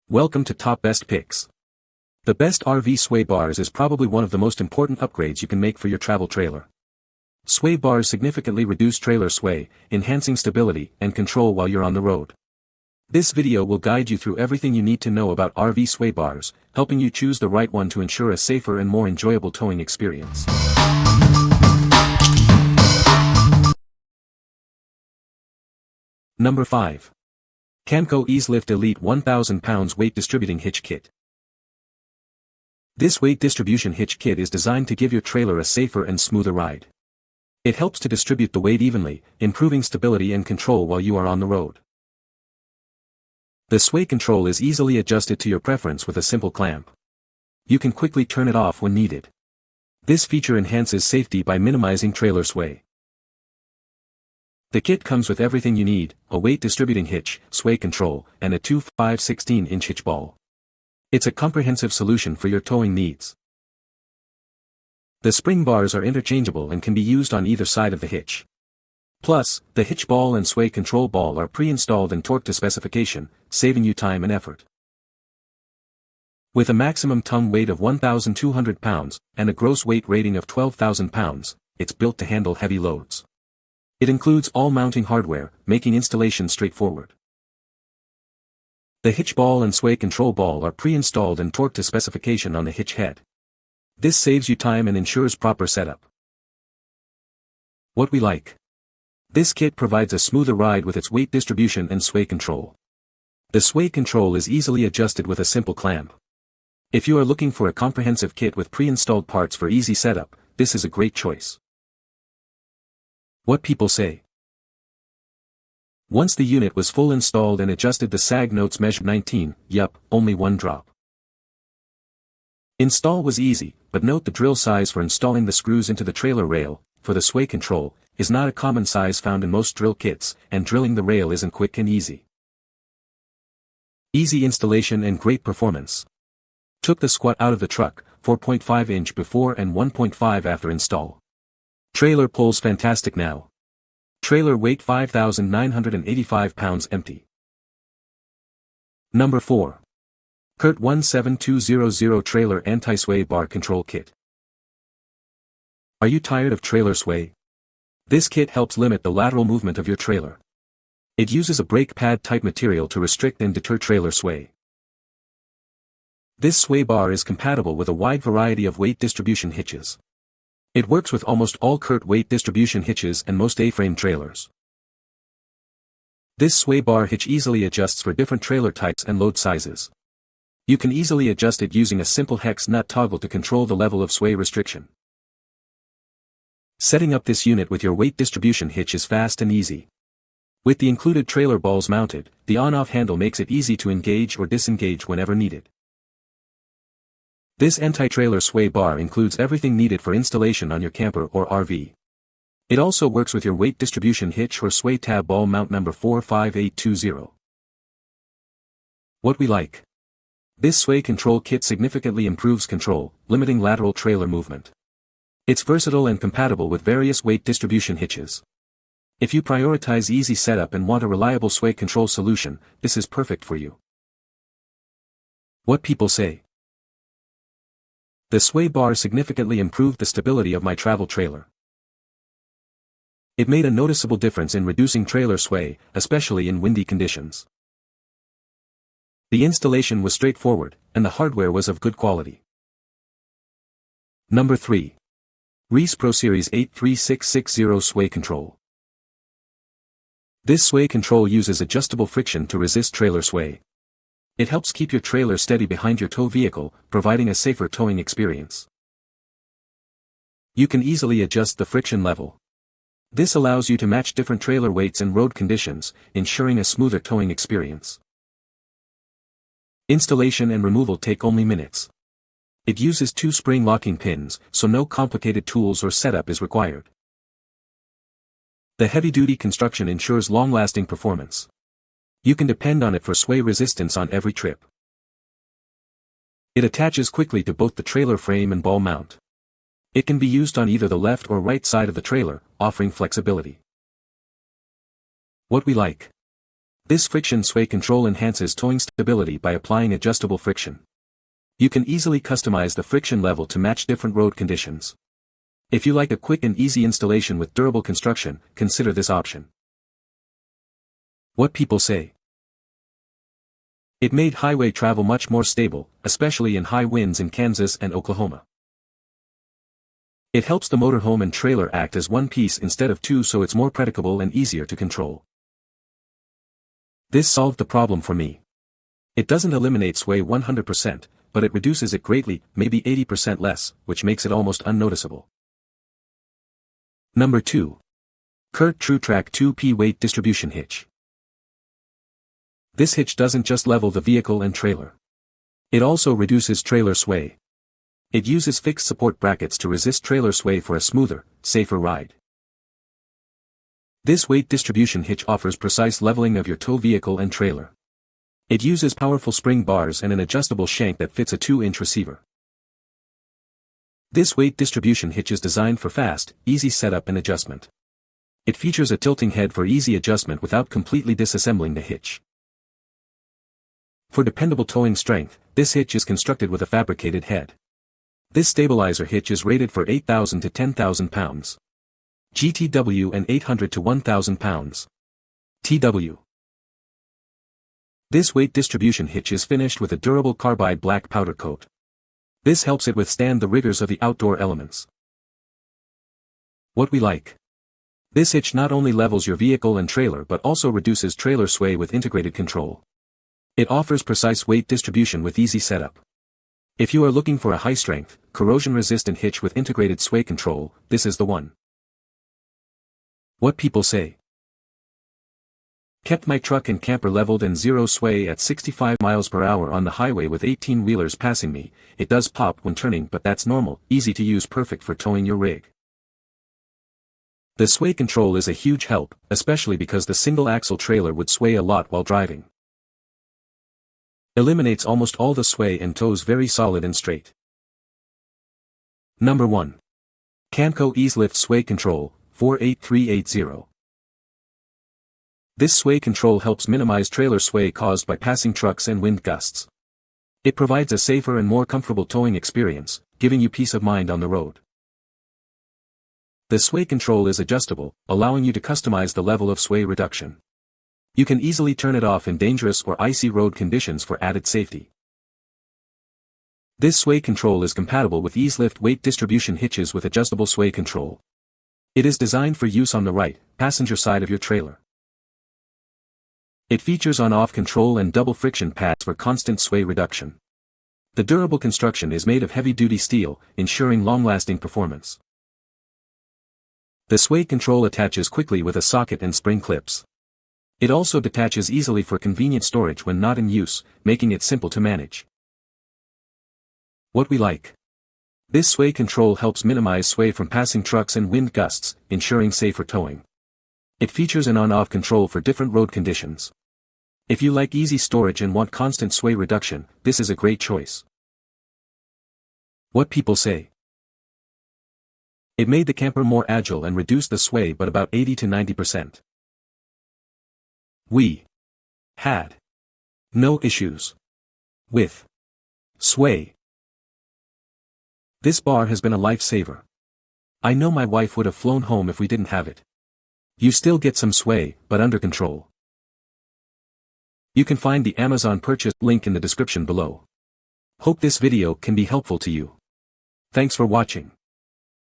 Welcome to Top Best Picks. The best RV sway bars is probably one of the most important upgrades you can make for your travel trailer. Sway bars significantly reduce trailer sway, enhancing stability and control while you're on the road. This video will guide you through everything you need to know about RV sway bars, helping you choose the right one to ensure a safer and more enjoyable towing experience. Number 5. Camco Eaz-Lift Elite 1000 pounds Weight Distributing Hitch Kit. This weight distribution hitch kit is designed to give your trailer a safer and smoother ride. It helps to distribute the weight evenly, improving stability and control while you are on the road. The sway control is easily adjusted to your preference with a simple clamp. You can quickly turn it off when needed. This feature enhances safety by minimizing trailer sway. The kit comes with everything you need: a weight distributing hitch, sway control, and a 2.5/16-inch hitch ball. It's a comprehensive solution for your towing needs. The spring bars are interchangeable and can be used on either side of the hitch. Plus, the hitch ball and sway control ball are pre-installed and torqued to specification, saving you time and effort. With a maximum tongue weight of 1,200 pounds, and a gross weight rating of 12,000 pounds, it's built to handle heavy loads. It includes all mounting hardware, making installation straightforward. The hitch ball and sway control ball are pre-installed and torqued to specification on the hitch head. This saves you time and ensures proper setup. What we like. This kit provides a smoother ride with its weight distribution and sway control. The sway control is easily adjusted with a simple clamp. If you are looking for a comprehensive kit with pre-installed parts for easy setup, this is a great choice. What people say. Once the unit was full installed and adjusted, the sag notes measured 19, yup, only one drop. Install was easy, but note the drill size for installing the screws into the trailer rail, for the sway control, is not a common size found in most drill kits, and drilling the rail isn't quick and easy. Easy installation and great performance. Took the squat out of the truck, 4.5-inch before and 1.5 after install. Trailer pulls fantastic now. Trailer weight 5,985 pounds empty. Number 4. CURT 17200 Trailer Anti-Sway Bar Control Kit. Are you tired of trailer sway? This kit helps limit the lateral movement of your trailer. It uses a brake pad type material to restrict and deter trailer sway. This sway bar is compatible with a wide variety of weight distribution hitches. It works with almost all CURT weight distribution hitches and most A-frame trailers. This sway bar hitch easily adjusts for different trailer types and load sizes. You can easily adjust it using a simple hex nut toggle to control the level of sway restriction. Setting up this unit with your weight distribution hitch is fast and easy. With the included trailer balls mounted, the on-off handle makes it easy to engage or disengage whenever needed. This anti-trailer sway bar includes everything needed for installation on your camper or RV. It also works with your weight distribution hitch or sway tab ball mount number 45820. What we like. This sway control kit significantly improves control, limiting lateral trailer movement. It's versatile and compatible with various weight distribution hitches. If you prioritize easy setup and want a reliable sway control solution, this is perfect for you. What people say. The sway bar significantly improved the stability of my travel trailer. It made a noticeable difference in reducing trailer sway, especially in windy conditions. The installation was straightforward, and the hardware was of good quality. Number 3. REESE Pro Series 83660 Sway Control. This sway control uses adjustable friction to resist trailer sway. It helps keep your trailer steady behind your tow vehicle, providing a safer towing experience. You can easily adjust the friction level. This allows you to match different trailer weights and road conditions, ensuring a smoother towing experience. Installation and removal take only minutes. It uses 2 spring locking pins, so no complicated tools or setup is required. The heavy-duty construction ensures long-lasting performance. You can depend on it for sway resistance on every trip. It attaches quickly to both the trailer frame and ball mount. It can be used on either the left or right side of the trailer, offering flexibility. What we like. This friction sway control enhances towing stability by applying adjustable friction. You can easily customize the friction level to match different road conditions. If you like a quick and easy installation with durable construction, consider this option. What people say. It made highway travel much more stable, especially in high winds in Kansas and Oklahoma. It helps the motorhome and trailer act as one piece instead of two, so it's more predictable and easier to control. This solved the problem for me. It doesn't eliminate sway 100%, but it reduces it greatly, maybe 80% less, which makes it almost unnoticeable. Number 2. CURT TruTrack 2P Weight Distribution Hitch. This hitch doesn't just level the vehicle and trailer. It also reduces trailer sway. It uses fixed support brackets to resist trailer sway for a smoother, safer ride. This weight distribution hitch offers precise leveling of your tow vehicle and trailer. It uses powerful spring bars and an adjustable shank that fits a 2-inch receiver. This weight distribution hitch is designed for fast, easy setup and adjustment. It features a tilting head for easy adjustment without completely disassembling the hitch. For dependable towing strength, this hitch is constructed with a fabricated head. This stabilizer hitch is rated for 8,000 to 10,000 pounds GTW and 800 to 1,000 pounds TW. This weight distribution hitch is finished with a durable carbide black powder coat. This helps it withstand the rigors of the outdoor elements. What we like. This hitch not only levels your vehicle and trailer but also reduces trailer sway with integrated control. It offers precise weight distribution with easy setup. If you are looking for a high-strength, corrosion-resistant hitch with integrated sway control, this is the one. What people say. Kept my truck and camper leveled and zero sway at 65 miles per hour on the highway with 18-wheelers passing me. It does pop when turning, but that's normal, easy to use, perfect for towing your rig. The sway control is a huge help, especially because the single-axle trailer would sway a lot while driving. Eliminates almost all the sway and tows very solid and straight. Number 1. Camco Eaz-Lift Sway Control, 48380. This sway control helps minimize trailer sway caused by passing trucks and wind gusts. It provides a safer and more comfortable towing experience, giving you peace of mind on the road. The sway control is adjustable, allowing you to customize the level of sway reduction. You can easily turn it off in dangerous or icy road conditions for added safety. This sway control is compatible with Eaz-Lift weight distribution hitches with adjustable sway control. It is designed for use on the right, passenger side of your trailer. It features on-off control and double friction pads for constant sway reduction. The durable construction is made of heavy-duty steel, ensuring long-lasting performance. The sway control attaches quickly with a socket and spring clips. It also detaches easily for convenient storage when not in use, making it simple to manage. What we like. This sway control helps minimize sway from passing trucks and wind gusts, ensuring safer towing. It features an on-off control for different road conditions. If you like easy storage and want constant sway reduction, this is a great choice. What people say. It made the camper more agile and reduced the sway by about 80 to 90%. We had no issues with sway. This bar has been a lifesaver. I know my wife would have flown home if we didn't have it. You still get some sway, but under control. You can find the Amazon purchase link in the description below. Hope this video can be helpful to you. Thanks for watching.